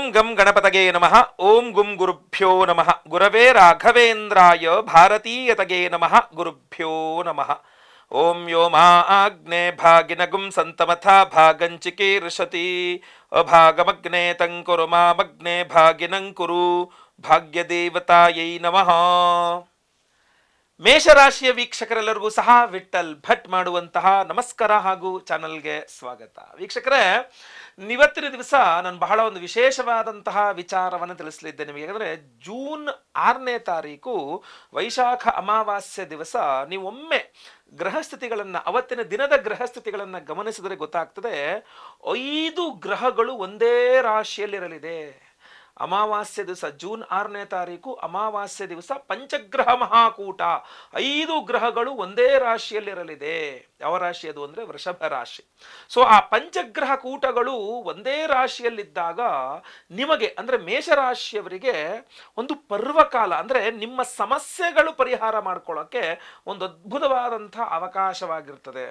ಓಂ ಗಂ ಗಣಪತಗೆ ನಮಃ. ಓಂ ಗುಂ ಗುರುಭ್ಯೋ ನಮಃ. ಗುರವೇ ರಾಘವೇಂದ್ರಾಯ ಭಾರತೀಯತಗೆ ನಮಃ. ಗುರುಭ್ಯೋ ನಮಃ. ಓಂ ಯೋ ಮಾ ಆಗ್ನೇ ಭಾಗಿನಗುಂ ಸಂತಮಥಾ ಭಾಗಂಚಿಕೀರ್ಷತಿ ಅಭಾಗಮಗ್ನೇ ತಂಕುರು ಮಾಮಗ್ನೇ ಭಾಗಿನಂಕುರು ಭಾಗ್ಯದೇವತಾಯೈ ನಮಃ. ಮೇಷರಾಶಿಯ ವೀಕ್ಷಕರೆಲ್ಲರಿಗೂ ಸಹ ವಿಠಲ್ ಭಟ್ ಮಾಡುವಂತಹ ನಮಸ್ಕಾರ ಹಾಗೂ ಚಾನಲ್ಗೆ ಸ್ವಾಗತ. ವೀಕ್ಷಕರೇ, ಇವತ್ತಿನ ದಿವಸ ನಾನು ಬಹಳ ಒಂದು ವಿಶೇಷವಾದಂತಹ ವಿಚಾರವನ್ನು ತಿಳಿಸಲಿದ್ದೆ ನಿಮಗೆ. ಯಾಕಂದರೆ ಜೂನ್ 6ನೇ ತಾರೀಕು ವೈಶಾಖ ಅಮಾವಾಸ್ಯೆ ದಿವಸ ನೀವೊಮ್ಮೆ ಗ್ರಹಸ್ಥಿತಿಗಳನ್ನು, ಅವತ್ತಿನ ದಿನದ ಗ್ರಹಸ್ಥಿತಿಗಳನ್ನು ಗಮನಿಸಿದರೆ ಗೊತ್ತಾಗ್ತದೆ, 5 ಗ್ರಹಗಳು ಒಂದೇ ರಾಶಿಯಲ್ಲಿರಲಿದೆ. ಅಮಾವಾಸ್ಯೆ ದಿವಸ ಜೂನ್ 6ನೇ ತಾರೀಕು ಅಮಾವಾಸ್ಯೆ ದಿವಸ ಪಂಚಗ್ರಹ ಮಹಾಕೂಟ, 5 ಗ್ರಹಗಳು ಒಂದೇ ರಾಶಿಯಲ್ಲಿರಲಿದೆ. ಯಾವ ರಾಶಿ ಅದು ಅಂದರೆ ವೃಷಭ ರಾಶಿ. ಸೊ ಆ ಪಂಚಗ್ರಹ ಕೂಟಗಳು ಒಂದೇ ರಾಶಿಯಲ್ಲಿದ್ದಾಗ ನಿಮಗೆ ಅಂದರೆ ಮೇಷರಾಶಿಯವರಿಗೆ ಒಂದು ಪರ್ವಕಾಲ, ಅಂದರೆ ನಿಮ್ಮ ಸಮಸ್ಯೆಗಳು ಪರಿಹಾರ ಮಾಡ್ಕೊಳ್ಳೋಕ್ಕೆ ಒಂದು ಅದ್ಭುತವಾದಂಥ ಅವಕಾಶವಾಗಿರ್ತದೆ.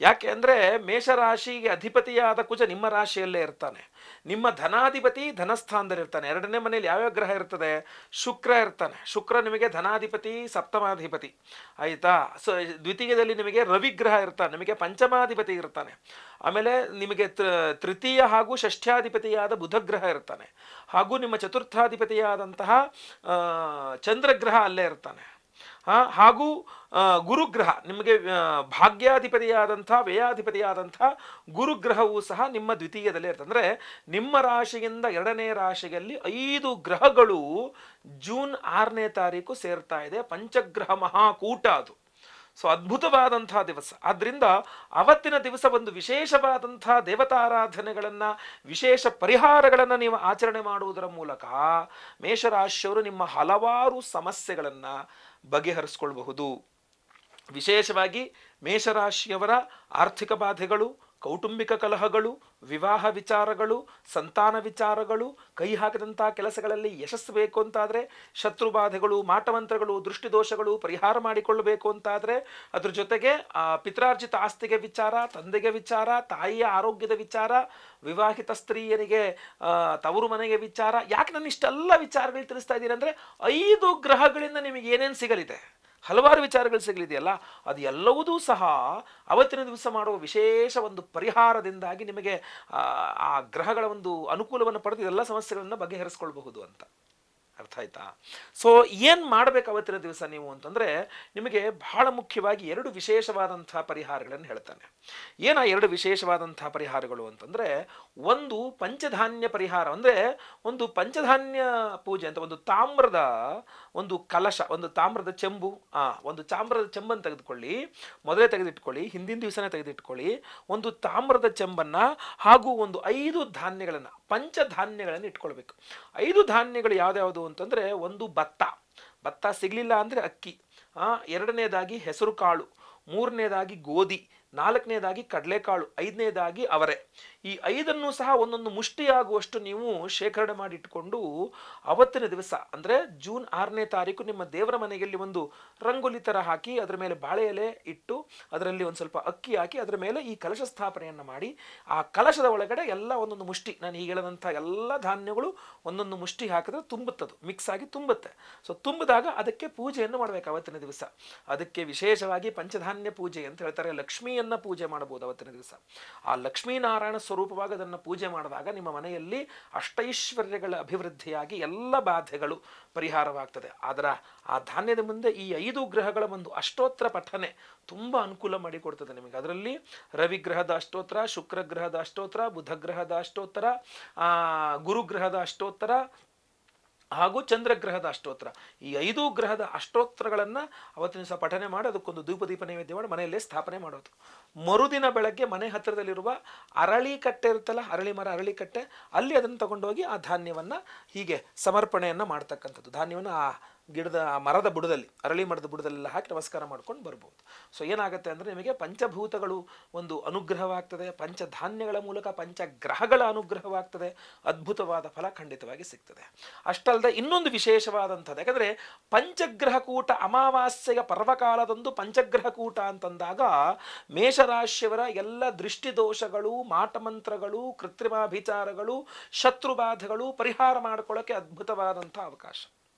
ಯಾಕೆ ಅಂದರೆ ಮೇಷರಾಶಿಗೆ ಅಧಿಪತಿಯಾದ ಕುಜ ನಿಮ್ಮ ರಾಶಿಯಲ್ಲೇ ಇರ್ತಾನೆ. ನಿಮ್ಮ ಧನಾಧಿಪತಿ ಧನಸ್ಥಾನದಲ್ಲಿರ್ತಾನೆ. 2ನೇ ಮನೆಯಲ್ಲಿ ಯಾವ್ಯಾವ ಗ್ರಹ ಇರ್ತದೆ? ಶುಕ್ರ ಇರ್ತಾನೆ. ಶುಕ್ರ ನಿಮಗೆ ಧನಾಧಿಪತಿ, ಸಪ್ತಮಾಧಿಪತಿ, ಆಯಿತಾ. ಸೊ ದ್ವಿತೀಯದಲ್ಲಿ ನಿಮಗೆ ರವಿಗ್ರಹ ಇರ್ತಾನೆ, ನಿಮಗೆ ಪಂಚಮಾಧಿಪತಿ ಇರ್ತಾನೆ. ಆಮೇಲೆ ನಿಮಗೆ ತೃತೀಯ ಹಾಗೂ ಷಷ್ಠ್ಯಾಧಿಪತಿಯಾದ ಬುಧಗ್ರಹ ಇರ್ತಾನೆ. ಹಾಗೂ ನಿಮ್ಮ ಚತುರ್ಥಾಧಿಪತಿಯಾದಂತಹ ಚಂದ್ರಗ್ರಹ ಅಲ್ಲೇ ಇರ್ತಾನೆ. ಹಾಗೂ ಗುರುಗ್ರಹ ನಿಮಗೆ ಭಾಗ್ಯಾಧಿಪತಿಯಾದಂಥ ವ್ಯಯಾಧಿಪತಿಯಾದಂಥ ಗುರುಗ್ರಹವೂ ಸಹ ನಿಮ್ಮ ದ್ವಿತೀಯದಲ್ಲೇ ಇರ್ತದೆ. ಅಂದರೆ ನಿಮ್ಮ ರಾಶಿಯಿಂದ 2ನೇ ರಾಶಿಯಲ್ಲಿ 5 ಗ್ರಹಗಳು ಜೂನ್ 6ನೇ ತಾರೀಕು ಸೇರ್ತಾ ಇದೆ. ಪಂಚಗ್ರಹ ಮಹಾಕೂಟ ಅದು. ಸೊ ಅದ್ಭುತವಾದಂಥ ದಿವಸ. ಆದ್ದರಿಂದ ಅವತ್ತಿನ ದಿವಸ ಒಂದು ವಿಶೇಷವಾದಂಥ ದೇವತಾರಾಧನೆಗಳನ್ನು, ವಿಶೇಷ ಪರಿಹಾರಗಳನ್ನು ನೀವು ಆಚರಣೆ ಮಾಡುವುದರ ಮೂಲಕ ಮೇಷರಾಶಿಯವರು ನಿಮ್ಮ ಹಲವಾರು ಸಮಸ್ಯೆಗಳನ್ನು ಬಗೆಹರಿಸ್ಕೊಳ್ಬಹುದು. ವಿಶೇಷವಾಗಿ ಮೇಷರಾಶಿಯವರ ಆರ್ಥಿಕ ಬಾಧೆಗಳು, ಕೌಟುಂಬಿಕ ಕಲಹಗಳು, ವಿವಾಹ ವಿಚಾರಗಳು, ಸಂತಾನ ವಿಚಾರಗಳು, ಕೈ ಹಾಕಿದಂಥ ಕೆಲಸಗಳಲ್ಲಿ ಯಶಸ್ಸು ಬೇಕು ಅಂತಾದರೆ, ಶತ್ರುಬಾಧೆಗಳು, ಮಾಟಮಂತ್ರಗಳು, ದೃಷ್ಟಿದೋಷಗಳು ಪರಿಹಾರ ಮಾಡಿಕೊಳ್ಳಬೇಕು ಅಂತಾದರೆ, ಅದ್ರ ಜೊತೆಗೆ ಪಿತ್ರಾರ್ಜಿತ ಆಸ್ತಿಗೆ ವಿಚಾರ, ತಂದೆಗೆ ವಿಚಾರ, ತಾಯಿಯ ಆರೋಗ್ಯದ ವಿಚಾರ, ವಿವಾಹಿತ ಸ್ತ್ರೀಯರಿಗೆ ತವರು ಮನೆಗೆ ವಿಚಾರ. ಯಾಕೆ ನಾನು ಇಷ್ಟೆಲ್ಲ ವಿಚಾರಗಳು ತಿಳಿಸ್ತಾ ಇದ್ದೀನಿ ಅಂದರೆ, 5 ಗ್ರಹಗಳಿಂದ ನಿಮಗೆ ಏನೇನು ಸಿಗಲಿದೆ, ಹಲವಾರು ವಿಚಾರಗಳು ಸಿಗಲಿದೆಯಲ್ಲ, ಅದು ಎಲ್ಲವುದೂ ಸಹ ಅವತ್ತಿನ ದಿವಸ ಮಾಡುವ ವಿಶೇಷ ಒಂದು ಪರಿಹಾರದಿಂದಾಗಿ ನಿಮಗೆ ಆ ಗ್ರಹಗಳ ಒಂದು ಅನುಕೂಲವನ್ನು ಪಡೆದು ಎಲ್ಲ ಸಮಸ್ಯೆಗಳನ್ನು ಬಗೆಹರಿಸ್ಕೊಳ್ಬಹುದು ಅಂತ. ಅರ್ಥ ಆಯ್ತಾ? ಸೊ ಏನು ಮಾಡಬೇಕು ಅವತ್ತಿನ ದಿವಸ ನೀವು ಅಂತಂದರೆ, ನಿಮಗೆ ಬಹಳ ಮುಖ್ಯವಾಗಿ 2 ವಿಶೇಷವಾದಂಥ ಪರಿಹಾರಗಳನ್ನು ಹೇಳ್ತಾನೆ. ಏನ 2 ವಿಶೇಷವಾದಂಥ ಪರಿಹಾರಗಳು ಅಂತಂದರೆ, ಒಂದು ಪಂಚಧಾನ್ಯ ಪರಿಹಾರ. ಅಂದರೆ ಒಂದು ಪಂಚಧಾನ್ಯ ಪೂಜೆ ಅಂತ, ಒಂದು ತಾಮ್ರದ ಒಂದು ಕಲಶ, ಒಂದು ತಾಮ್ರದ ಚೆಂಬು, ಒಂದು ತಾಮ್ರದ ಚೆಂಬನ್ನು ತೆಗೆದುಕೊಳ್ಳಿ, ಮೊದಲೇ ತೆಗೆದಿಟ್ಕೊಳ್ಳಿ, ಹಿಂದಿನ ದಿವಸನೇ ತೆಗೆದಿಟ್ಕೊಳ್ಳಿ. ಒಂದು ತಾಮ್ರದ ಚೆಂಬನ್ನು ಹಾಗೂ ಒಂದು 5 ಧಾನ್ಯಗಳನ್ನು, ಪಂಚಧಾನ್ಯಗಳನ್ನು ಇಟ್ಕೊಳ್ಬೇಕು. 5 ಧಾನ್ಯಗಳು ಯಾವ್ದ್ಯಾವುದು ಅಂತಂದರೆ, ಒಂದು ಭತ್ತ ಸಿಗಲಿಲ್ಲ ಅಂದರೆ ಅಕ್ಕಿ, 2ನೇದಾಗಿ ಹೆಸರು ಕಾಳು, 3ನೇದಾಗಿ ಗೋಧಿ, 4ನೇದಾಗಿ ಕಡಲೆಕಾಳು, 5ನೇದಾಗಿ ಅವರೆ. ಈ 5 ಸಹ ಒಂದೊಂದು ಮುಷ್ಟಿಯಾಗುವಷ್ಟು ನೀವು ಶೇಖರಣೆ ಮಾಡಿಟ್ಕೊಂಡು ಅವತ್ತಿನ ದಿವಸ ಅಂದರೆ ಜೂನ್ 6ನೇ ತಾರೀಕು ನಿಮ್ಮ ದೇವರ ಮನೆಯಲ್ಲಿ ಒಂದು ರಂಗೋಲಿ ಥರ ಹಾಕಿ, ಅದರ ಮೇಲೆ ಬಾಳೆ ಎಲೆ ಇಟ್ಟು, ಅದರಲ್ಲಿ ಒಂದು ಸ್ವಲ್ಪ ಅಕ್ಕಿ ಹಾಕಿ, ಅದರ ಮೇಲೆ ಈ ಕಲಶ ಸ್ಥಾಪನೆಯನ್ನು ಮಾಡಿ, ಆ ಕಲಶದ ಒಳಗಡೆ ಎಲ್ಲ ಒಂದೊಂದು ಮುಷ್ಟಿ, ನಾನು ಈಗ ಹೇಳಿದಂಥ ಎಲ್ಲ ಧಾನ್ಯಗಳು ಒಂದೊಂದು ಮುಷ್ಟಿ ಹಾಕಿದ್ರೆ ತುಂಬುತ್ತದು, ಮಿಕ್ಸ್ ಆಗಿ ತುಂಬುತ್ತೆ. ಸೊ ತುಂಬಿದಾಗ ಅದಕ್ಕೆ ಪೂಜೆಯನ್ನು ಮಾಡಬೇಕು ಅವತ್ತಿನ ದಿವಸ. ಅದಕ್ಕೆ ವಿಶೇಷವಾಗಿ ಪಂಚಧಾನ್ಯ ಪೂಜೆ ಅಂತ ಹೇಳ್ತಾರೆ. ಲಕ್ಷ್ಮಿಯನ್ನು ಪೂಜೆ ಮಾಡಬಹುದು ಅವತ್ತಿನ ದಿವಸ. ಆ ಲಕ್ಷ್ಮೀನಾರಾಯಣ ಸ್ವರೂಪವಾಗಿ ಅದನ್ನು ಪೂಜೆ ಮಾಡಿದಾಗ ನಿಮ್ಮ ಮನೆಯಲ್ಲಿ ಅಷ್ಟೈಶ್ವರ್ಯಗಳ ಅಭಿವೃದ್ಧಿಯಾಗಿ ಎಲ್ಲ ಬಾಧೆಗಳು ಪರಿಹಾರವಾಗ್ತದೆ. ಅದರ ಆ ಧಾನ್ಯದ ಮುಂದೆ ಈ 5 ಗ್ರಹಗಳ ಒಂದು ಅಷ್ಟೋತ್ತರ ಪಠನೆ ತುಂಬ ಅನುಕೂಲ ಮಾಡಿಕೊಡ್ತದೆ ನಿಮಗೆ. ಅದರಲ್ಲಿ ರವಿಗ್ರಹದ ಅಷ್ಟೋತ್ತರ, ಶುಕ್ರಗ್ರಹದ ಅಷ್ಟೋತ್ತರ, ಬುಧಗ್ರಹದ ಅಷ್ಟೋತ್ತರ, ಗುರುಗ್ರಹದ ಅಷ್ಟೋತ್ತರ ಹಾಗೂ ಚಂದ್ರಗ್ರಹದ ಅಷ್ಟೋತ್ತರ, ಈ 5 ಗ್ರಹದ ಅಷ್ಟೋತ್ತರಗಳನ್ನು ಅವತ್ತಿನ ದಿವಸ ಪಠನೆ ಮಾಡಿ ಅದಕ್ಕೊಂದು ಧೂಪದೀಪ ನೈವೇದ್ಯ ಮಾಡಿ ಮನೆಯಲ್ಲೇ ಸ್ಥಾಪನೆ ಮಾಡೋದು. ಮರುದಿನ ಬೆಳಗ್ಗೆ ಮನೆ ಹತ್ತಿರದಲ್ಲಿರುವ ಅರಳಿ ಕಟ್ಟೆ ಇರುತ್ತಲ್ಲ, ಅರಳಿ ಮರ, ಅರಳಿ ಕಟ್ಟೆ, ಅಲ್ಲಿ ಅದನ್ನು ತಗೊಂಡೋಗಿ ಆ ಧಾನ್ಯವನ್ನು ಹೀಗೆ ಸಮರ್ಪಣೆಯನ್ನು ಮಾಡ್ತಕ್ಕಂಥದ್ದು. ಧಾನ್ಯವನ್ನು ಆ ಗಿಡದ ಮರದ ಬುಡದಲ್ಲಿ, ಅರಳಿ ಮರದ ಬುಡದಲ್ಲೆಲ್ಲ ಹಾಕಿ ನಮಸ್ಕಾರ ಮಾಡ್ಕೊಂಡು ಬರ್ಬೋದು. ಸೊ ಏನಾಗುತ್ತೆ ಅಂದರೆ, ನಿಮಗೆ ಪಂಚಭೂತಗಳು ಒಂದು ಅನುಗ್ರಹವಾಗ್ತದೆ, ಪಂಚಧಾನ್ಯಗಳ ಮೂಲಕ ಪಂಚಗ್ರಹಗಳ ಅನುಗ್ರಹವಾಗ್ತದೆ, ಅದ್ಭುತವಾದ ಫಲ ಖಂಡಿತವಾಗಿ ಸಿಗ್ತದೆ. ಅಷ್ಟಲ್ಲದೆ ಇನ್ನೊಂದು ವಿಶೇಷವಾದಂಥದ್ದು, ಯಾಕಂದರೆ ಪಂಚಗ್ರಹ ಕೂಟ ಅಮಾವಾಸ್ಯೆಯ ಪರ್ವಕಾಲದೊಂದು ಪಂಚಗ್ರಹ ಕೂಟ ಅಂತಂದಾಗ ಮೇಷ ಮೇಷರಾಶಿಯವರ ಎಲ್ಲ ದೃಷ್ಟಿದೋಷಗಳು, ಮಾಟಮಂತ್ರಗಳು, ಕೃತ್ರಿಮಾಭಿಚಾರಗಳು, ಶತ್ರುಬಾಧೆಗಳು ಪರಿಹಾರ ಮಾಡ್ಕೊಳ್ಳೋಕ್ಕೆ ಅದ್ಭುತವಾದಂಥ ಅವಕಾಶ.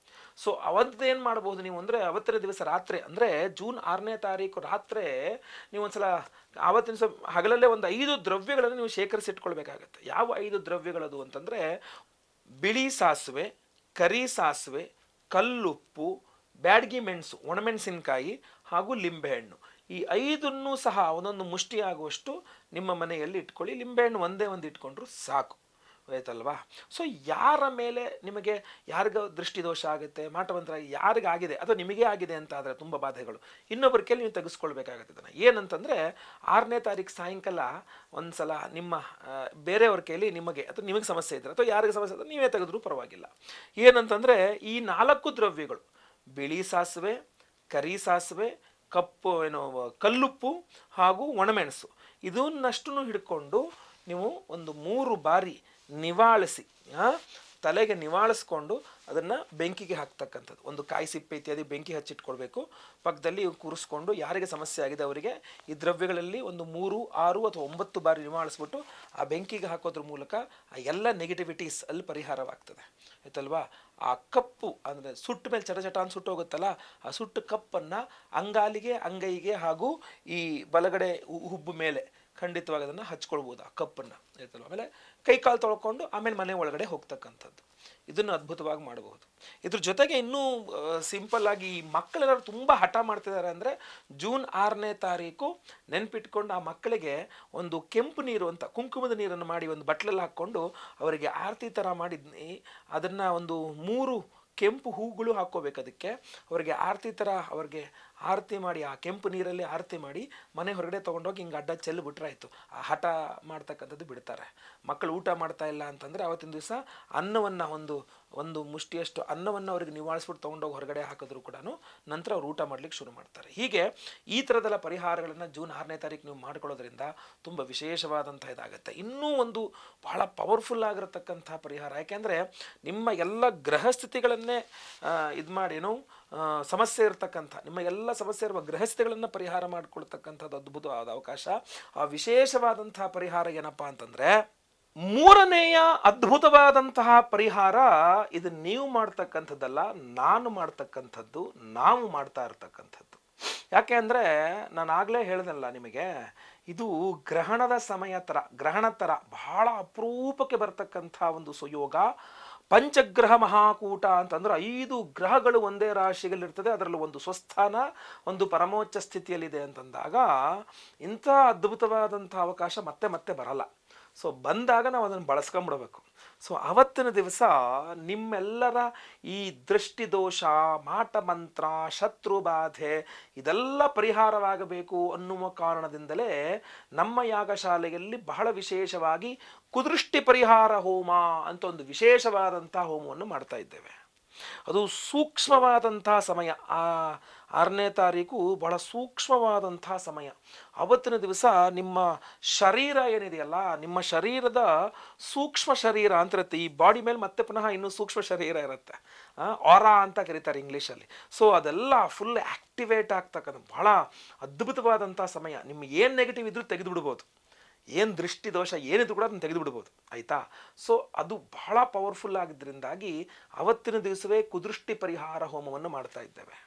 ಸೊ ಅವತ್ತೇನು ಮಾಡ್ಬೋದು ನೀವು ಅಂದರೆ, ಅವತ್ತಿನ ದಿವಸ ರಾತ್ರಿ ಅಂದರೆ ಜೂನ್ 6ನೇ ತಾರೀಕು ರಾತ್ರಿ ನೀವು ಒಂದ್ಸಲ ಆವತ್ತಿನ ದಿವಸ ಹಗಲಲ್ಲೇ ಒಂದು 5 ದ್ರವ್ಯಗಳನ್ನು ನೀವು ಶೇಖರಿಸಿಟ್ಕೊಳ್ಬೇಕಾಗತ್ತೆ. ಯಾವ 5 ದ್ರವ್ಯಗಳದು ಅಂತಂದರೆ, ಬಿಳಿ ಸಾಸಿವೆ, ಕರಿ ಸಾಸಿವೆ, ಕಲ್ಲುಪ್ಪು, ಬ್ಯಾಡಗಿ ಮೆಣಸು, ಒಣಮೆಣಸಿನಕಾಯಿ ಹಾಗೂ ಲಿಂಬೆಹಣ್ಣು. ಈ 5ನ್ನೂ ಸಹ ಒಂದೊಂದು ಮುಷ್ಟಿ ಆಗುವಷ್ಟು ನಿಮ್ಮ ಮನೆಯಲ್ಲಿ ಇಟ್ಕೊಳ್ಳಿ. ಲಿಂಬೆಹಣ್ಣು ಒಂದೇ ಒಂದು ಇಟ್ಕೊಂಡ್ರು ಸಾಕು, ಆಯ್ತಲ್ವಾ? ಸೊ ಯಾರ ಮೇಲೆ ನಿಮಗೆ ಯಾರಿಗ ದೃಷ್ಟಿದೋಷ ಆಗುತ್ತೆ, ಮಾಟಮಂತ್ರ ಯಾರಿಗಾಗಿದೆ ಅಥವಾ ನಿಮಗೆ ಆಗಿದೆ ಅಂತ ಆದರೆ ತುಂಬ ಬಾಧೆಗಳು, ಇನ್ನೊಬ್ಬರ ಕೈಲಿ ನೀವು ತೆಗೆಸ್ಕೊಳ್ಬೇಕಾಗತ್ತೆ ಇದನ್ನು. ಏನಂತಂದರೆ 6ನೇ ತಾರೀಕು ಸಾಯಂಕಾಲ ಒಂದು ಸಲ ನಿಮ್ಮ ಬೇರೆಯವ್ರ ಕೈಲಿ ನಿಮಗೆ ಅಥವಾ ನಿಮಗೆ ಸಮಸ್ಯೆ ಇದ್ದರೆ ಅಥವಾ ಯಾರಿಗೆ ಸಮಸ್ಯೆ ಇದ್ದರೆ ನೀವೇ ತೆಗೆದ್ರೂ ಪರವಾಗಿಲ್ಲ. ಏನಂತಂದರೆ ಈ 4 ದ್ರವ್ಯಗಳು, ಬಿಳಿ ಸಾಸಿವೆ, ಕರಿ ಸಾಸಿವೆ, ಕಲ್ಲುಪ್ಪು ಹಾಗೂ ಒಣಮೆಣಸು, ಇದನ್ನಷ್ಟು ಹಿಡ್ಕೊಂಡು ನೀವು ಒಂದು 3 ಬಾರಿ ನಿವಾಳಿಸಿ, ತಲೆಗೆ ನಿವಾಳಿಸ್ಕೊಂಡು ಅದನ್ನು ಬೆಂಕಿಗೆ ಹಾಕ್ತಕ್ಕಂಥದ್ದು. ಒಂದು ಕಾಯಿ ಸಿಪ್ಪೆ ಇತ್ಯಾದಿ ಬೆಂಕಿ ಹಚ್ಚಿಟ್ಕೊಳ್ಬೇಕು. ಪಕ್ಕದಲ್ಲಿ ಕೂರಿಸ್ಕೊಂಡು ಯಾರಿಗೆ ಸಮಸ್ಯೆ ಆಗಿದೆ ಅವರಿಗೆ ಈ ದ್ರವ್ಯಗಳಲ್ಲಿ ಒಂದು 3, 6 ಅಥವಾ 9 ಬಾರಿ ನಿವಾಳಿಸ್ಬಿಟ್ಟು ಆ ಬೆಂಕಿಗೆ ಹಾಕೋದ್ರ ಮೂಲಕ ಆ ಎಲ್ಲ ನೆಗೆಟಿವಿಟೀಸ್ ಅಲ್ಲಿ ಪರಿಹಾರವಾಗ್ತದೆ, ಆಯ್ತಲ್ವಾ? ಆ ಕಪ್ಪು ಅಂದರೆ ಸುಟ್ಟ ಮೇಲೆ ಚಟ ಅಂತ ಸುಟ್ಟೋಗುತ್ತಲ್ಲ, ಆ ಸುಟ್ಟ ಕಪ್ಪನ್ನು ಅಂಗಾಲಿಗೆ, ಅಂಗೈಗೆ ಹಾಗೂ ಈ ಬಲಗಡೆ ಹುಬ್ಬು ಮೇಲೆ ಖಂಡಿತವಾಗಿ ಅದನ್ನು ಹಚ್ಕೊಳ್ಬೋದು, ಆ ಕಪ್ಪನ್ನು, ಆಯ್ತಲ್ವ? ಆಮೇಲೆ ಕೈ ಕಾಲು ತೊಳ್ಕೊಂಡು ಆಮೇಲೆ ಮನೆ ಒಳಗಡೆ ಹೋಗ್ತಕ್ಕಂಥದ್ದು, ಇದನ್ನು ಅದ್ಭುತವಾಗಿ ಮಾಡಬಹುದು. ಇದ್ರ ಜೊತೆಗೆ ಇನ್ನೂ ಸಿಂಪಲ್ ಆಗಿ ಈ ಮಕ್ಕಳೆಲ್ಲರೂ ತುಂಬ ಹಠ ಮಾಡ್ತಿದ್ದಾರೆ ಅಂದರೆ, ಜೂನ್ 6ನೇ ತಾರೀಕು ನೆನ್ಪಿಟ್ಕೊಂಡು ಆ ಮಕ್ಕಳಿಗೆ ಒಂದು ಕೆಂಪು ನೀರು ಅಂತ ಕುಂಕುಮದ ನೀರನ್ನು ಮಾಡಿ ಒಂದು ಬಟ್ಲಲ್ಲಿ ಹಾಕ್ಕೊಂಡು ಅವರಿಗೆ ಆರತಿ ಥರ ಮಾಡಿ ಅದನ್ನು ಒಂದು 3 ಕೆಂಪು ಹೂಗಳು ಹಾಕ್ಕೋಬೇಕು. ಅದಕ್ಕೆ ಅವರಿಗೆ ಆರತಿ ಥರ ಅವ್ರಿಗೆ ಆರತಿ ಮಾಡಿ, ಆ ಕೆಂಪು ನೀರಲ್ಲಿ ಆರತಿ ಮಾಡಿ ಮನೆ ಹೊರಗಡೆ ತೊಗೊಂಡೋಗಿ ಹಿಂಗೆ ಅಡ್ಡ ಚೆಲ್ಲಿಬಿಟ್ರೆ ಆಯಿತು. ಆ ಹಠ ಮಾಡ್ತಕ್ಕಂಥದ್ದು ಬಿಡ್ತಾರೆ. ಮಕ್ಕಳು ಊಟ ಮಾಡ್ತಾ ಇಲ್ಲ ಅಂತಂದರೆ ಆವತ್ತಿನ ದಿವಸ ಅನ್ನವನ್ನು ಒಂದು ಮುಷ್ಟಿಯಷ್ಟು ಅನ್ನವನ್ನು ಅವ್ರಿಗೆ ನಿವಾಳಿಸ್ಬಿಟ್ಟು ತೊಗೊಂಡೋಗಿ ಹೊರಗಡೆ ಹಾಕಿದ್ರು ಕೂಡ ನಂತರ ಅವ್ರು ಊಟ ಮಾಡಲಿಕ್ಕೆ ಶುರು ಮಾಡ್ತಾರೆ. ಹೀಗೆ ಈ ಥರದೆಲ್ಲ ಪರಿಹಾರಗಳನ್ನು ಜೂನ್ 6ನೇ ತಾರೀಕು ನೀವು ಮಾಡ್ಕೊಳ್ಳೋದ್ರಿಂದ ತುಂಬ ವಿಶೇಷವಾದಂಥ ಇದಾಗುತ್ತೆ. ಇನ್ನೂ ಒಂದು ಬಹಳ ಪವರ್ಫುಲ್ ಆಗಿರತಕ್ಕಂಥ ಪರಿಹಾರ, ಯಾಕೆಂದರೆ ನಿಮ್ಮ ಎಲ್ಲ ಗ್ರಹಸ್ಥಿತಿಗಳನ್ನೇ ಇದು ಮಾಡಿ ಸಮಸ್ಯೆ ಇರತಕ್ಕಂಥ ನಿಮ್ಮ ಎಲ್ಲ ಸಮಸ್ಯೆ ಇರುವ ಗ್ರಹಸ್ಥಿತಿಗಳನ್ನು ಪರಿಹಾರ ಮಾಡಿಕೊಳ್ತಕ್ಕಂಥದ್ದು ಅದ್ಭುತವಾದ ಅವಕಾಶ. ಆ ವಿಶೇಷವಾದಂಥ ಪರಿಹಾರ ಏನಪ್ಪ ಅಂತಂದರೆ, 3ನೇಯ ಅದ್ಭುತವಾದಂತಹ ಪರಿಹಾರ, ಇದು ನೀವು ಮಾಡ್ತಕ್ಕಂಥದ್ದಲ್ಲ, ನಾನು ಮಾಡ್ತಕ್ಕಂಥದ್ದು, ನಾವು ಮಾಡ್ತಾ ಇರ್ತಕ್ಕಂಥದ್ದು. ಯಾಕೆ ಅಂದರೆ ನಾನು ಆಗಲೇ ಹೇಳಿದಲ್ಲ ನಿಮಗೆ, ಇದು ಗ್ರಹಣದ ಸಮಯ ಥರ, ಗ್ರಹಣ ಥರ ಬಹಳ ಅಪರೂಪಕ್ಕೆ ಬರ್ತಕ್ಕಂಥ ಒಂದು ಸುಯೋಗ. ಪಂಚಗ್ರಹ ಮಹಾಕೂಟ ಅಂತಂದ್ರೆ 5 ಗ್ರಹಗಳು ಒಂದೇ ರಾಶಿಯಲ್ಲಿರ್ತದೆ, ಅದರಲ್ಲಿ ಒಂದು ಸ್ವಸ್ಥಾನ, ಒಂದು ಪರಮೋಚ್ಚ ಸ್ಥಿತಿಯಲ್ಲಿದೆ ಅಂತಂದಾಗ ಇಂಥ ಅದ್ಭುತವಾದಂಥ ಅವಕಾಶ ಮತ್ತೆ ಮತ್ತೆ ಬರಲ್ಲ. ಸೊ ಬಂದಾಗ ನಾವು ಅದನ್ನು ಬಳಸ್ಕೊಂಬಿಡ್ಬೇಕು. ಸೊ ಅವತ್ತಿನ ದಿವಸ ನಿಮ್ಮೆಲ್ಲರ ಈ ದೃಷ್ಟಿದೋಷ, ಮಾಟಮಂತ್ರ, ಶತ್ರುಬಾಧೆ ಇದೆಲ್ಲ ಪರಿಹಾರವಾಗಬೇಕು ಅನ್ನುವ ಕಾರಣದಿಂದಲೇ ನಮ್ಮ ಯಾಗಶಾಲೆಯಲ್ಲಿ ಬಹಳ ವಿಶೇಷವಾಗಿ ಕುದೃಷ್ಟಿ ಪರಿಹಾರ ಹೋಮ ಅಂತ ಒಂದು ವಿಶೇಷವಾದಂಥ ಹೋಮವನ್ನು ಮಾಡ್ತಾ ಇದ್ದೇವೆ. ಅದು ಸೂಕ್ಷ್ಮವಾದಂಥ ಸಮಯ. 6ನೇ ತಾರೀಕು ಬಹಳ ಸೂಕ್ಷ್ಮವಾದಂಥ ಸಮಯ. ಅವತ್ತಿನ ದಿವಸ ನಿಮ್ಮ ಶರೀರ ಏನಿದೆಯಲ್ಲ, ನಿಮ್ಮ ಶರೀರದ ಸೂಕ್ಷ್ಮ ಶರೀರ ಅಂತ ಇರುತ್ತೆ. ಈ ಬಾಡಿ ಮೇಲೆ ಮತ್ತೆ ಪುನಃ ಇನ್ನೂ ಸೂಕ್ಷ್ಮ ಶರೀರ ಇರುತ್ತೆ, ಆರಾ ಅಂತ ಕರೀತಾರೆ ಇಂಗ್ಲೀಷಲ್ಲಿ. ಸೊ ಅದೆಲ್ಲ ಫುಲ್ ಆ್ಯಕ್ಟಿವೇಟ್ ಆಗ್ತಕ್ಕಂಥ ಬಹಳ ಅದ್ಭುತವಾದಂಥ ಸಮಯ. ನಿಮ್ಮ ಏನು ನೆಗೆಟಿವ್ ಇದ್ರೂ ತೆಗೆದು ಬಿಡ್ಬೋದು, ಏನು ದೃಷ್ಟಿ ದೋಷ ಏನಿದ್ರು ಕೂಡ ಅದನ್ನು ತೆಗೆದು ಬಿಡ್ಬೋದು, ಆಯಿತಾ? ಸೊ ಅದು ಬಹಳ ಪವರ್ಫುಲ್ ಆಗಿದ್ದರಿಂದಾಗಿ ಅವತ್ತಿನ ದಿವಸವೇ ಕುದೃಷ್ಟಿ ಪರಿಹಾರ ಹೋಮವನ್ನು ಮಾಡ್ತಾ ಇದ್ದೇವೆ.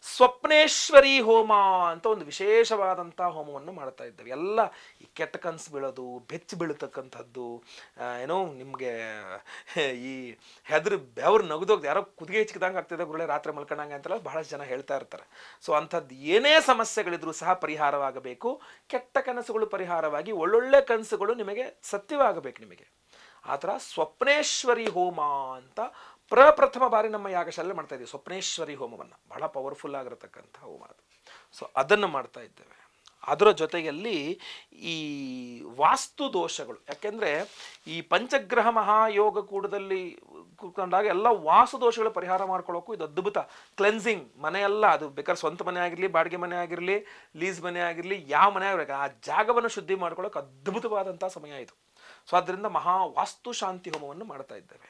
ಸ್ವಪ್ನೇಶ್ವರಿ ಹೋಮ ಅಂತ ಒಂದು ವಿಶೇಷವಾದಂಥ ಹೋಮವನ್ನು ಮಾಡ್ತಾ ಇದ್ದೇವೆ. ಎಲ್ಲ ಈ ಕೆಟ್ಟ ಕನಸು ಬೀಳೋದು, ಬೆಚ್ಚಿ ಬೀಳತಕ್ಕಂಥದ್ದು, ಏನೋ ನಿಮಗೆ ಈ ಬೆವರು ನಗದೋಗ್ದು ಯಾರೋ ಕುದಿಗೆ ಚಿಕ್ಕದಂಗೆ ಆಗ್ತಿದೆ ಗುರುಳೆ ರಾತ್ರಿ ಮಲ್ಕೊಂಡಂಗೆ ಅಂತೆಲ್ಲ ಬಹಳಷ್ಟು ಜನ ಹೇಳ್ತಾ ಇರ್ತಾರೆ. ಸೊ ಅಂಥದ್ದು ಏನೇ ಸಮಸ್ಯೆಗಳಿದ್ರೂ ಸಹ ಪರಿಹಾರವಾಗಬೇಕು. ಕೆಟ್ಟ ಕನಸುಗಳು ಪರಿಹಾರವಾಗಿ ಒಳ್ಳೊಳ್ಳೆ ಕನಸುಗಳು ನಿಮಗೆ ಸತ್ಯವಾಗಬೇಕು. ನಿಮಗೆ ಆ ಥರ ಸ್ವಪ್ನೇಶ್ವರಿ ಹೋಮ ಅಂತ ಪ್ರಪ್ರಥಮ ಬಾರಿ ನಮ್ಮ ಯಾಗಶಾಲೆ ಮಾಡ್ತಾ ಇದ್ದೀವಿ. ಸ್ವಪ್ನೇಶ್ವರಿ ಹೋಮವನ್ನು ಬಹಳ ಪವರ್ಫುಲ್ ಆಗಿರತಕ್ಕಂಥ ಹೋಮ ಅದು. ಸೊ ಅದನ್ನು ಮಾಡ್ತಾ ಇದ್ದೇವೆ. ಅದರ ಜೊತೆಯಲ್ಲಿ ಈ ವಾಸ್ತು ದೋಷಗಳು, ಯಾಕೆಂದರೆ ಈ ಪಂಚಗ್ರಹ ಮಹಾಯೋಗ ಕೂಟದಲ್ಲಿ ಕೂತ್ಕೊಂಡಾಗ ಎಲ್ಲ ವಾಸ್ತು ದೋಷಗಳ ಪರಿಹಾರ ಮಾಡ್ಕೊಳ್ಳೋಕ್ಕೂ ಇದು ಅದ್ಭುತ ಕ್ಲೆನ್ಸಿಂಗ್. ಮನೆಯೆಲ್ಲ, ಅದು ಬೇಕಾದ್ರೆ ಸ್ವಂತ ಮನೆ ಆಗಿರಲಿ, ಬಾಡಿಗೆ ಮನೆ ಆಗಿರಲಿ, ಲೀಸ್ ಮನೆ ಆಗಿರಲಿ, ಯಾವ ಮನೆ ಆಗಿರಬೇಕು, ಆ ಜಾಗವನ್ನು ಶುದ್ಧಿ ಮಾಡ್ಕೊಳ್ಳೋಕೆ ಅದ್ಭುತವಾದಂಥ ಸಮಯ ಇದು. ಸೊ ಅದರಿಂದ ಮಹಾ ವಾಸ್ತು ಶಾಂತಿ ಹೋಮವನ್ನು ಮಾಡ್ತಾ ಇದ್ದೇವೆ.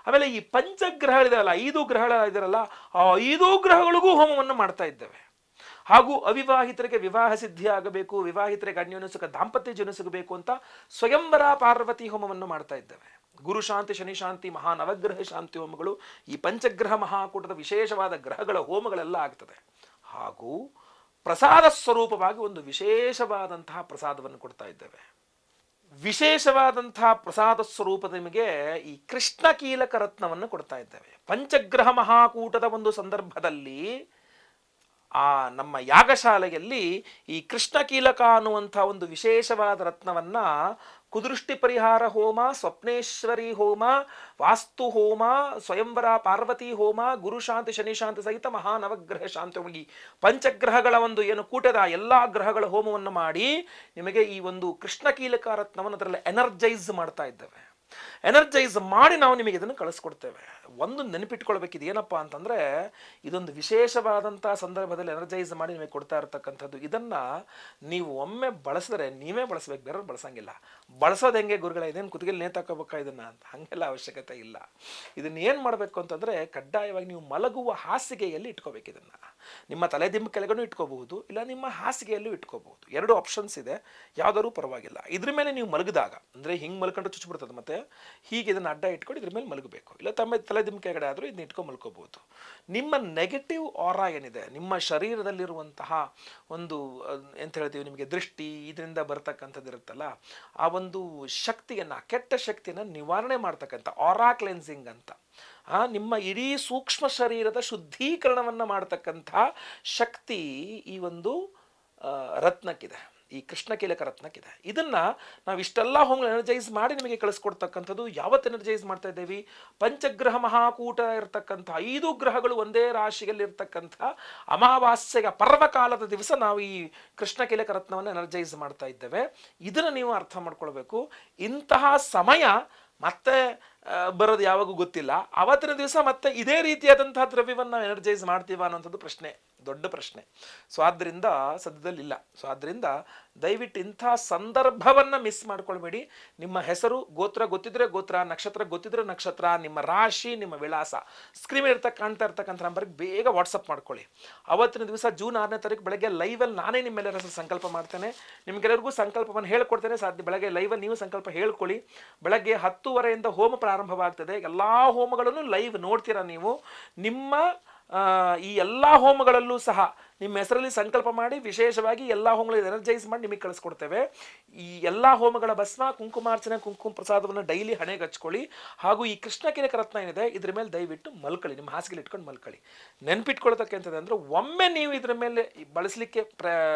ಆಮೇಲೆ ಈ ಪಂಚಗ್ರಹಗಳಿದಾವಲ್ಲ, 5 ಗ್ರಹಗಳಿದಾರಲ್ಲ, ಆ 5 ಗ್ರಹಗಳಿಗೂ ಹೋಮವನ್ನು ಮಾಡ್ತಾ ಇದ್ದೇವೆ. ಹಾಗೂ ಅವಿವಾಹಿತರಿಗೆ ವಿವಾಹ ಸಿದ್ಧಿ ಆಗಬೇಕು, ವಿವಾಹಿತರಿಗೆ ಅನ್ಯೋನ್ಯ ಸುಖ ದಾಂಪತ್ಯ ಜೀವನ ಸಿಗಬೇಕು ಅಂತ ಸ್ವಯಂವರ ಪಾರ್ವತಿ ಹೋಮವನ್ನು ಮಾಡ್ತಾ ಇದ್ದೇವೆ. ಗುರು ಶಾಂತಿ, ಶನಿ ಶಾಂತಿ, ಮಹಾ ನವಗ್ರಹ ಶಾಂತಿ ಹೋಮಗಳು, ಈ ಪಂಚಗ್ರಹ ಮಹಾಕೂಟದ ವಿಶೇಷವಾದ ಗ್ರಹಗಳ ಹೋಮಗಳೆಲ್ಲ ಆಗ್ತದೆ. ಹಾಗೂ ಪ್ರಸಾದ ಸ್ವರೂಪವಾಗಿ ಒಂದು ವಿಶೇಷವಾದಂತಹ ಪ್ರಸಾದವನ್ನು ಕೊಡ್ತಾ ಇದ್ದೇವೆ. ವಿಶೇಷವಾದಂತಹ ಪ್ರಸಾದ ಸ್ವರೂಪದ ನಿಮಗೆ ಈ ಕೃಷ್ಣ ಕೀಲಕ ರತ್ನವನ್ನು ಕೊಡ್ತಾ ಇದ್ದೇವೆ. ಪಂಚಗ್ರಹ ಮಹಾಕೂಟದ ಒಂದು ಸಂದರ್ಭದಲ್ಲಿ ಆ ನಮ್ಮ ಯಾಗಶಾಲೆಯಲ್ಲಿ ಈ ಕೃಷ್ಣ ಕೀಲಕ ಅನ್ನುವಂಥ ಒಂದು ವಿಶೇಷವಾದ ರತ್ನವನ್ನ ಕುದೃಷ್ಟಿ ಪರಿಹಾರ ಹೋಮ, ಸ್ವಪ್ನೇಶ್ವರಿ ಹೋಮ, ವಾಸ್ತು ಹೋಮ, ಸ್ವಯಂವರ ಪಾರ್ವತಿ ಹೋಮ, ಗುರು ಶಾಂತಿ ಶನಿ ಶಾಂತಿ ಸಹಿತ ಮಹಾನವಗ್ರಹ ಶಾಂತಿ ಹೋಗಿ ಪಂಚಗ್ರಹಗಳ ಒಂದು ಏನು ಕೂಟದ ಎಲ್ಲ ಗ್ರಹಗಳ ಹೋಮವನ್ನು ಮಾಡಿ ನಿಮಗೆ ಈ ಒಂದು ಕೃಷ್ಣ ಕೀಲಕ ರತ್ನವನ್ನು ಅದರಲ್ಲಿ ಎನರ್ಜೈಸ್ ಮಾಡ್ತಾ ಇದ್ದೇವೆ. ಎನರ್ಜೈಸ್ ಮಾಡಿ ನಾವು ನಿಮಗೆ ಇದನ್ನು ಕಳಿಸ್ಕೊಡ್ತೇವೆ. ಒಂದು ನೆನಪಿಟ್ಕೊಳ್ಬೇಕಿದೆ ಏನಪ್ಪ ಅಂತಂದರೆ, ಇದೊಂದು ವಿಶೇಷವಾದಂಥ ಸಂದರ್ಭದಲ್ಲಿ ಎನರ್ಜೈಸ್ ಮಾಡಿ ನಿಮಗೆ ಕೊಡ್ತಾ ಇರತಕ್ಕಂಥದ್ದು. ಇದನ್ನು ನೀವು ಒಮ್ಮೆ ಬಳಸಿದ್ರೆ ನೀವೇ ಬಳಸಬೇಕು, ಬೇರೆಯವ್ರು ಬಳಸಂಗಿಲ್ಲ. ಬಳಸೋದು ಹೆಂಗೆ ಗುರುಗಳ, ಇದೇನು ಕುತ್ತಿಗೆಲ್ಲಿ ನೇತಾಕೋಬೇಕಾ ಇದನ್ನು ಅಂತ? ಹಾಗೆಲ್ಲ ಅವಶ್ಯಕತೆ ಇಲ್ಲ. ಇದನ್ನು ಏನು ಮಾಡಬೇಕು ಅಂತಂದರೆ, ಕಡ್ಡಾಯವಾಗಿ ನೀವು ಮಲಗುವ ಹಾಸಿಗೆಯಲ್ಲಿ ಇಟ್ಕೋಬೇಕು. ಇದನ್ನು ನಿಮ್ಮ ತಲೆದಿಂಬು ಕೆಳಗೂ ಇಟ್ಕೋಬಹುದು, ಇಲ್ಲ ನಿಮ್ಮ ಹಾಸಿಗೆಯಲ್ಲೂ ಇಟ್ಕೋಬಹುದು. ಎರಡು ಆಪ್ಷನ್ಸ್ ಇದೆ, ಯಾವುದಾದ್ರೂ ಪರವಾಗಿಲ್ಲ. ಇದ್ರ ಮೇಲೆ ನೀವು ಮಲಗಿದಾಗ, ಅಂದರೆ ಹಿಂಗೆ ಮಲ್ಕೊಂಡ್ರೆ ಚುಚ್ಚಿಬಿಡ್ತದೆ, ಮತ್ತೆ ಹೀಗೆ ಇದನ್ನು ಅಡ್ಡ ಇಟ್ಕೊಂಡು ಇದ್ರ ಮೇಲೆ ಮಲಗಬೇಕು. ಇಲ್ಲ ತಲೆದಿಂಬು ಕೆಳಗಡೆ ಆದರೂ ಇದನ್ನ ಇಟ್ಕೊಂಡು ಮಲ್ಕೋಬಹುದು. ನಿಮ್ಮ ನೆಗೆಟಿವ್ ಆರಾ ಏನಿದೆ, ನಿಮ್ಮ ಶರೀರದಲ್ಲಿರುವಂತಹ ಒಂದು ಎಂತ ಹೇಳ್ತೀವಿ ನಿಮಗೆ ದೃಷ್ಟಿ, ಇದರಿಂದ ಬರ್ತಕ್ಕಂಥದ್ದು ಇರುತ್ತಲ್ಲ, ಆ ಒಂದು ಶಕ್ತಿಯನ್ನು, ಕೆಟ್ಟ ಶಕ್ತಿಯನ್ನು ನಿವಾರಣೆ ಮಾಡ್ತಕ್ಕಂಥ ಆರಾ ಕ್ಲೆನ್ಸಿಂಗ್ ಅಂತ, ನಿಮ್ಮ ಇಡೀ ಸೂಕ್ಷ್ಮ ಶರೀರದ ಶುದ್ಧೀಕರಣವನ್ನು ಮಾಡ್ತಕ್ಕಂಥ ಶಕ್ತಿ ಈ ಒಂದು ರತ್ನಕ್ಕಿದೆ, ಈ ಕೃಷ್ಣ ಕೀಲಕ ರತ್ನಕ್ಕಿದೆ. ಇದನ್ನು ನಾವು ಇಷ್ಟೆಲ್ಲ ಹೋಮ್ ಎನರ್ಜೈಸ್ ಮಾಡಿ ನಿಮಗೆ ಕಳಿಸ್ಕೊಡ್ತಕ್ಕಂಥದ್ದು. ಯಾವತ್ತು ಎನರ್ಜೈಸ್ ಮಾಡ್ತಾ ಇದ್ದೇವೆ? ಪಂಚಗ್ರಹ ಮಹಾಕೂಟ ಇರತಕ್ಕಂಥ 5 ಗ್ರಹಗಳು ಒಂದೇ ರಾಶಿಯಲ್ಲಿರ್ತಕ್ಕಂಥ ಅಮಾವಾಸ್ಯೆಯ ಪರ್ವಕಾಲದ ದಿವಸ ನಾವು ಈ ಕೃಷ್ಣ ಕೀಲಕ ರತ್ನವನ್ನು ಎನರ್ಜೈಸ್ ಮಾಡ್ತಾ ಇದ್ದೇವೆ. ಇದನ್ನು ನೀವು ಅರ್ಥ ಮಾಡ್ಕೊಳ್ಬೇಕು. ಇಂತಹ ಸಮಯ ಮತ್ತೆ ಬರೋದು ಯಾವಾಗೂ ಗೊತ್ತಿಲ್ಲ. ಅವತ್ತಿನ ದಿವಸ ಮತ್ತೆ ಇದೇ ರೀತಿಯಾದಂತಹ ದ್ರವ್ಯವನ್ನು ನಾವು ಎನರ್ಜೈಸ್ ಮಾಡ್ತೀವ ಅನ್ನೋಂಥದ್ದು ಪ್ರಶ್ನೆ, ದೊಡ್ಡ ಪ್ರಶ್ನೆ. ಸೊ ಆದ್ದರಿಂದ ಸದ್ಯದಲ್ಲಿ ಇಲ್ಲ. ಸೊ ಆದ್ದರಿಂದ ದಯವಿಟ್ಟು ಇಂಥ ಸಂದರ್ಭವನ್ನು ಮಿಸ್ ಮಾಡ್ಕೊಳ್ಬೇಡಿ. ನಿಮ್ಮ ಹೆಸರು, ಗೋತ್ರ ಗೊತ್ತಿದ್ರೆ ಗೋತ್ರ, ನಕ್ಷತ್ರ ಗೊತ್ತಿದ್ರೆ ನಕ್ಷತ್ರ, ನಿಮ್ಮ ರಾಶಿ, ನಿಮ್ಮ ವಿಳಾಸ ಸ್ಕ್ರೀನ್ ಕಾಣ್ತಾ ಇರ್ತಕ್ಕಂಥ ನಂಬರ್ಗೆ ಬೇಗ ವಾಟ್ಸಪ್ ಮಾಡ್ಕೊಳ್ಳಿ. ಅವತ್ತಿನ ದಿವಸ ಜೂನ್ 6ನೇ ತಾರೀಕು ಬೆಳಗ್ಗೆ ಲೈವಲ್ಲಿ ನಾನೇ ನಿಮ್ಮೆಲ್ಲರ ಹೆಸರು ಸಂಕಲ್ಪ ಮಾಡ್ತೇನೆ. ನಿಮ್ಗೆಲ್ಲರಿಗೂ ಸಂಕಲ್ಪವನ್ನು ಹೇಳ್ಕೊಡ್ತೇನೆ. ಸಾಧ್ಯ ಬೆಳಗ್ಗೆ ಲೈವಲ್ಲಿ ನೀವು ಸಂಕಲ್ಪ ಹೇಳ್ಕೊಳ್ಳಿ. ಬೆಳಗ್ಗೆ 10:30ಯಿಂದ ಹೋಮ ಪ್ರಾರಂಭವಾಗ್ತದೆ. ಎಲ್ಲ ಹೋಮಗಳನ್ನು ಲೈವ್ ನೋಡ್ತೀರಾ ನೀವು. ನಿಮ್ಮ ಈ ಎಲ್ಲ ಹೋಮಗಳಲ್ಲೂ ಸಹ ನಿಮ್ಮ ಹೆಸರಲ್ಲಿ ಸಂಕಲ್ಪ ಮಾಡಿ ವಿಶೇಷವಾಗಿ ಎಲ್ಲ ಹೋಮಗಳಲ್ಲಿ ಎನರ್ಜೈಸ್ ಮಾಡಿ ನಿಮಗೆ ಕಳಿಸ್ಕೊಡ್ತೇವೆ. ಈ ಎಲ್ಲ ಹೋಮಗಳ ಭಸ್ಮ, ಕುಂಕುಮಾರ್ಚನೆ, ಕುಂಕುಮ ಪ್ರಸಾದವನ್ನು ಡೈಲಿ ಹಣೆಗೆ ಹಚ್ಕೊಳ್ಳಿ. ಹಾಗೂ ಈ ಕೃಷ್ಣ ಕೀಲಕ ರತ್ನ ಏನಿದೆ ಇದ್ರ ಮೇಲೆ ದಯವಿಟ್ಟು ಮಲ್ಕೊಳ್ಳಿ, ನಿಮ್ಮ ಹಾಸಿಗೆಲಿ ಇಟ್ಕೊಂಡು ಮಲ್ಕೊಳ್ಳಿ. ನೆನ್ಪಿಟ್ಕೊಳ್ತಕ್ಕಂಥದ್ದು ಅಂದರೆ, ಒಮ್ಮೆ ನೀವು ಇದರ ಮೇಲೆ ಬಳಸಲಿಕ್ಕೆ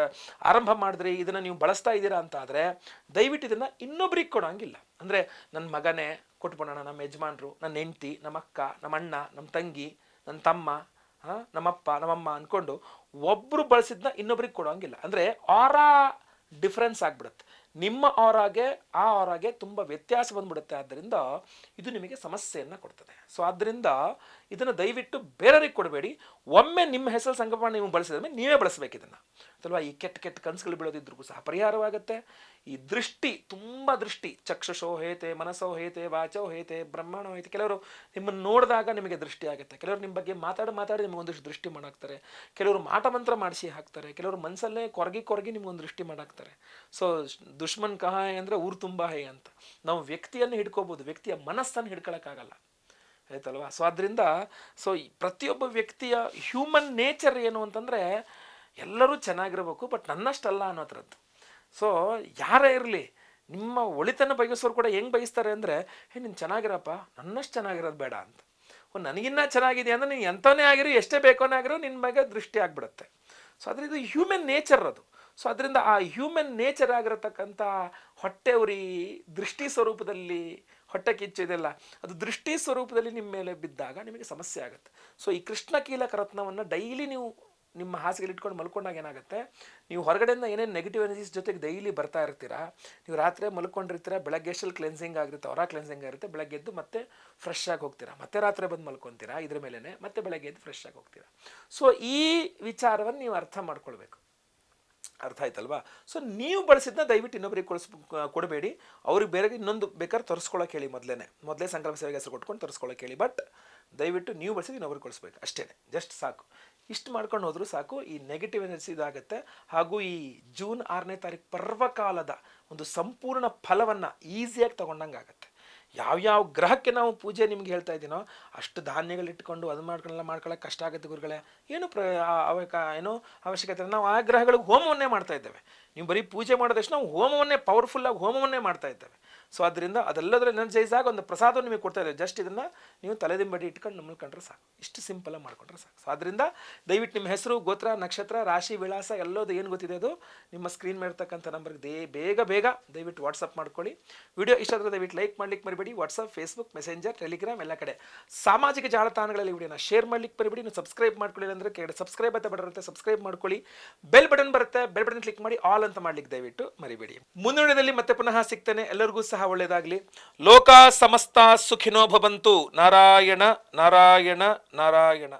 ಆರಂಭ ಮಾಡಿದ್ರಿ, ಇದನ್ನು ನೀವು ಬಳಸ್ತಾ ಇದ್ದೀರಾ ಅಂತ ಆದರೆ ದಯವಿಟ್ಟು ಇದನ್ನು ಇನ್ನೊಬ್ರಿಗೆ ಕೊಡೋಂಗಿಲ್ಲ. ಅಂದರೆ ನನ್ನ ಮಗನೇ ಕೊಟ್ಬಿಡೋಣ, ನಮ್ಮ ಯಜಮಾನ್ರು, ನನ್ನ ಹೆಂಡತಿ, ನಮ್ಮ ಅಕ್ಕ, ನಮ್ಮ ಅಣ್ಣ, ನಮ್ಮ ತಂಗಿ, ನನ್ನ ತಮ್ಮ, ನಮ್ಮಪ್ಪ, ನಮ್ಮಮ್ಮ ಅಂದ್ಕೊಂಡು ಒಬ್ಬರು ಬಳಸಿದ್ನ ಇನ್ನೊಬ್ರಿಗೆ ಕೊಡೋಂಗಿಲ್ಲ. ಅಂದರೆ ಆರಾ ಡಿಫ್ರೆನ್ಸ್ ಆಗಿಬಿಡುತ್ತೆ. ನಿಮ್ಮ ಆರಾಗೆ ಆ ಆರಾಗೆ ತುಂಬ ವ್ಯತ್ಯಾಸ ಬಂದ್ಬಿಡುತ್ತೆ. ಆದ್ದರಿಂದ ಇದು ನಿಮಗೆ ಸಮಸ್ಯೆಯನ್ನು ಕೊಡ್ತದೆ. ಸೊ ಆದ್ದರಿಂದ ಇದನ್ನು ದಯವಿಟ್ಟು ಬೇರೆಯವ್ರಿಗೆ ಕೊಡಬೇಡಿ. ಒಮ್ಮೆ ನಿಮ್ಮ ಹೆಸರು ಸಂಕಲ್ಪ ನೀವು ಬಳಸಿದ ಮೇಲೆ ನೀವೇ ಬಳಸಬೇಕು ಇದನ್ನು, ಅಲ್ವಾ? ಈ ಕೆಟ್ಟ ಕೆಟ್ಟ ಕನಸುಗಳು ಬೀಳೋದಿದ್ರಿಗೂ ಸಹ ಪರಿಹಾರವಾಗುತ್ತೆ. ಈ ದೃಷ್ಟಿ, ತುಂಬ ದೃಷ್ಟಿ, ಚಕ್ಷುಷೋ ಹೇತೆ, ಮನಸ್ಸೋ ಹೇತೆ, ವಾಚೋ ಹೇತೆ, ಬ್ರಹ್ಮಣೋ ಹೇತೆ. ಕೆಲವರು ನಿಮ್ಮನ್ನು ನೋಡಿದಾಗ ನಿಮಗೆ ದೃಷ್ಟಿ ಆಗುತ್ತೆ. ಕೆಲವರು ನಿಮ್ಮ ಬಗ್ಗೆ ಮಾತಾಡಿ ನಿಮಗೊಂದಿಷ್ಟು ದೃಷ್ಟಿ ಮಾಡಾಕ್ತಾರೆ. ಕೆಲವರು ಮಾಟ ಮಂತ್ರ ಮಾಡಿಸಿ ಹಾಕ್ತಾರೆ. ಕೆಲವರು ಮನಸ್ಸಲ್ಲೇ ಕೊರಗಿ ನಿಮ್ಗೊಂದು ದೃಷ್ಟಿ ಮಾಡಾಕ್ತಾರೆ. ಸೊ ದುಶ್ಮನ್ ಕಹಾ ಹೇ ಅಂದರೆ ಊರು ತುಂಬ ಹೇ ಅಂತ. ನಾವು ವ್ಯಕ್ತಿಯನ್ನು ಹಿಡ್ಕೋಬೋದು, ವ್ಯಕ್ತಿಯ ಮನಸ್ಸನ್ನು ಹಿಡ್ಕೊಳಕ್ಕಾಗಲ್ಲ, ಆಯ್ತಲ್ವಾ? ಸೊ ಆದ್ದರಿಂದ ಪ್ರತಿಯೊಬ್ಬ ವ್ಯಕ್ತಿಯ ಹ್ಯೂಮನ್ ನೇಚರ್ ಏನು ಅಂತಂದರೆ, ಎಲ್ಲರೂ ಚೆನ್ನಾಗಿರ್ಬೇಕು, ಬಟ್ ನನ್ನಷ್ಟಲ್ಲ ಅನ್ನೋ ಥರದ್ದು. ಸೊ ಯಾರೇ ಇರಲಿ, ನಿಮ್ಮ ಒಳಿತನ್ನು ಬಯಸೋರು ಕೂಡ ಹೆಂಗೆ ಬಯಸ್ತಾರೆ ಅಂದರೆ, ನೀನು ಚೆನ್ನಾಗಿರಪ್ಪ, ನನ್ನಷ್ಟು ಚೆನ್ನಾಗಿರೋದು ಬೇಡ ಅಂತ. ನನಗಿನ್ನ ಚೆನ್ನಾಗಿದೆ ಅಂದರೆ ನೀನು ಎಂಥವೇ ಆಗಿರೋ, ಎಷ್ಟೇ ಬೇಕೋನೇ ಆಗಿರೋ, ನಿನ್ನ ಬಗ್ಗೆ ದೃಷ್ಟಿ ಆಗಿಬಿಡುತ್ತೆ. ಸೊ ಆದರೆ ಇದು ಹ್ಯೂಮನ್ ನೇಚರ್ ಅದು. ಸೊ ಅದರಿಂದ ಆ ಹ್ಯೂಮನ್ ನೇಚರ್ ಆಗಿರತಕ್ಕಂಥ ಹೊಟ್ಟೆ ಉರಿ, ದೃಷ್ಟಿ ಸ್ವರೂಪದಲ್ಲಿ ಹೊಟ್ಟೆ ಕಿಚ್ಚು ಇದೆಲ್ಲ, ಅದು ದೃಷ್ಟಿ ಸ್ವರೂಪದಲ್ಲಿ ನಿಮ್ಮ ಮೇಲೆ ಬಿದ್ದಾಗ ನಿಮಗೆ ಸಮಸ್ಯೆ ಆಗುತ್ತೆ. ಸೊ ಈ ಕೃಷ್ಣ ಕೀಲಕ ರತ್ನವನ್ನು ಡೈಲಿ ನೀವು ನಿಮ್ಮ ಹಾಸಿಗೆಲಿ ಇಟ್ಕೊಂಡು ಮಲ್ಕೊಂಡಾಗ ಏನಾಗುತ್ತೆ, ನೀವು ಹೊರಗಡೆಯಿಂದ ಏನೇನು ನೆಗೆಟಿವ್ ಎನರ್ಜೀಸ್ ಜೊತೆಗೆ ಡೈಲಿ ಬರ್ತಾ ಇರ್ತೀರಾ. ನೀವು ರಾತ್ರಿ ಮಲ್ಕೊಂಡಿರ್ತೀರ, ಬೆಳಗ್ಗೆ ಎಷ್ಟಲ್ಲಿ ಕ್ಲೆನ್ಸಿಂಗ್ ಆಗಿರುತ್ತೆ, ಹೊರ ಕ್ಲೆನ್ಸಿಂಗ್ ಆಗಿರುತ್ತೆ. ಬೆಳಗ್ಗೆ ಎದ್ದು ಮತ್ತೆ ಫ್ರೆಶ್ ಆಗಿ ಹೋಗ್ತೀರಾ, ಮತ್ತೆ ರಾತ್ರಿ ಬಂದು ಮಲ್ಕೊತೀರಾ ಇದ್ರ ಮೇಲೇ, ಮತ್ತೆ ಬೆಳಗ್ಗೆ ಎದ್ದು ಫ್ರೆಶ್ ಆಗಿ ಹೋಗ್ತೀರಾ. ಸೊ ಈ ವಿಚಾರವನ್ನು ನೀವು ಅರ್ಥ ಮಾಡ್ಕೊಳ್ಬೇಕು. ಅರ್ಥ ಆಯ್ತಲ್ವಾ? ಸೊ ನೀವು ಬಳಸಿದ್ನ ದಯವಿಟ್ಟು ಇನ್ನೊಬ್ಬರಿಗೆ ಕೊಡಬೇಡಿ. ಅವ್ರಿಗೆ ಬೇರೆ ಇನ್ನೊಂದು ಬೇಕಾದ್ರೆ ತರಿಸ್ಕೊಳ್ಳೋಕೆ ಹೇಳಿ, ಮೊದಲೇ ಸಂಕಲ್ಪ ಸೇವೆಗೆ ಹೆಸರು ಕೊಟ್ಕೊಂಡು ತರಿಸ್ಕೊಳ್ಳೋಕೆ ಹೇಳಿ. ಬಟ್ ದಯವಿಟ್ಟು ನೀವು ಬಳಸಿದ್ದು ಇನ್ನೊಬ್ರಿಗೆ ಕೊಡಿಸ್ಬೇಕು ಅಷ್ಟೇ, ಜಸ್ಟ್ ಸಾಕು. ಇಷ್ಟು ಮಾಡ್ಕೊಂಡು ಹೋದರೂ ಸಾಕು. ಈ ನೆಗೆಟಿವ್ ಎನರ್ಜಿ ಇದಾಗುತ್ತೆ. ಹಾಗೂ ಈ ಜೂನ್ 6ನೇ ತಾರೀಕು ಪರ್ವಕಾಲದ ಒಂದು ಸಂಪೂರ್ಣ ಫಲವನ್ನು ಈಸಿಯಾಗಿ ತೊಗೊಂಡಂಗೆ ಆಗುತ್ತೆ. ಯಾವ್ಯಾವ ಗ್ರಹಕ್ಕೆ ನಾವು ಪೂಜೆ ನಿಮ್ಗೆ ಹೇಳ್ತಾ ಇದ್ದೀನೋ ಅಷ್ಟು ಧಾನ್ಯಗಳಿಟ್ಕೊಂಡು ಅದು ಮಾಡ್ಕೊಳ್ಳೋಕೆ ಕಷ್ಟ ಆಗುತ್ತೆ ಗುರುಗಳೇ, ಏನು ಏನು ಅವಶ್ಯಕತೆ. ನಾವು ಆ ಗ್ರಹಗಳಿಗೆ ಹೋಮವನ್ನೇ ಮಾಡ್ತಾ ಇದ್ದೇವೆ. ನೀವು ಬರೀ ಪೂಜೆ ಮಾಡೋದಷ್ಟು ನಾವು ಹೋಮವನ್ನೇ ಪವರ್ಫುಲ್ಲಾಗಿ ಹೋಮವನ್ನೇ ಮಾಡ್ತಾ ಇದ್ದೇವೆ. ಸೊ ಅದರಿಂದ ಅದೆಲ್ಲದರ ಎನರ್ಜೈಸ್ ಆಗಿ ಒಂದು ಪ್ರಸಾದ ನಿಮಗೆ ಕೊಡ್ತಾ ಇದ್ದೇವೆ. ಜಸ್ಟ್ ಇದನ್ನು ನೀವು ತಲೆದಿಂಬಡಿ ಇಟ್ಕೊಂಡು ನಮ್ಮಲ್ಲಿ ಕಂಡ್ರೆ ಸಾಕು, ಇಷ್ಟು ಸಿಂಪಲಾಗಿ ಮಾಡ್ಕೊಂಡ್ರೆ ಸಾಕು. ಸೊ ಅದರಿಂದ ದಯವಿಟ್ಟು ನಿಮ್ಮ ಹೆಸರು, ಗೋತ್ರ, ನಕ್ಷತ್ರ, ರಾಶಿ, ವಿಳಾಸ ಎಲ್ಲೋದು ಏನು ಗೊತ್ತಿದೆ ಅದು ನಿಮ್ಮ ಸ್ಕ್ರೀನ್ ಮೇಲೆ ಇರ್ತಕ್ಕಂಥ ನಂಬರ್ಗೆ ಬೇಗ ದಯವಿಟ್ಟು ವಾಟ್ಸಪ್ ಮಾಡ್ಕೊಳ್ಳಿ. ವಿಡಿಯೋ ಇಷ್ಟ ಆದರೆ ದಯವಿಟ್ಟು ಲೈಕ್ ಮಾಡ್ಲಿಕ್ಕೆ ಮರಿಬೇಡಿ. ವಾಟ್ಸಪ್, ಫೇಸ್ಬುಕ್, ಮೆಸೆಂಜರ್, ಟೆಲಿಗ್ರಾಮ್ ಎಲ್ಲ ಕಡೆ ಸಾಮಾಜಿಕ ಜಾಲತಾಣಗಳಲ್ಲಿ ವಿಡಿಯೋನ ಶೇರ್ ಮಾಡ್ಲಿಕ್ಕೆ ಮರಿಬೇಡಿ. ನೀವು ಸಬ್ಸ್ಕ್ರೈಬ್ ಮಾಡ್ಕೊಳ್ಳಿ ಅಂದರೆ ಕೆಳಗಡೆ ಸಬ್ಸ್ಕ್ರೈಬ್ ಅಂತ ಬರುತ್ತೆ, ಸಬ್ಸ್ಕ್ರೈಬ್ ಮಾಡ್ಕೊಳ್ಳಿ. ಬೆಲ್ ಬಟನ್ ಬರುತ್ತೆ, ಬೆಲ್ ಬಟನ್ ಕ್ಲಿಕ್ ಮಾಡಿ ಆಲ್ ಅಂತ ಮಾಡ್ಲಿಕ್ಕೆ ದಯವಿಟ್ಟು ಮರಿಬೇಡಿ. ಮುಂದಿನ ವಿಡಿಯೋದಲ್ಲಿ ಮತ್ತೆ ಪುನಃ ಸಿಗ್ತೇನೆ. ಎಲ್ಲರಿಗೂ ಸಹ ಒಳ್ಳೆಯದಾಗಲಿ. ಲೋಕ ಸಮಸ್ತ ಸುಖಿನೋ ಭವಂತು. ನಾರಾಯಣ ನಾರಾಯಣ ನಾರಾಯಣ.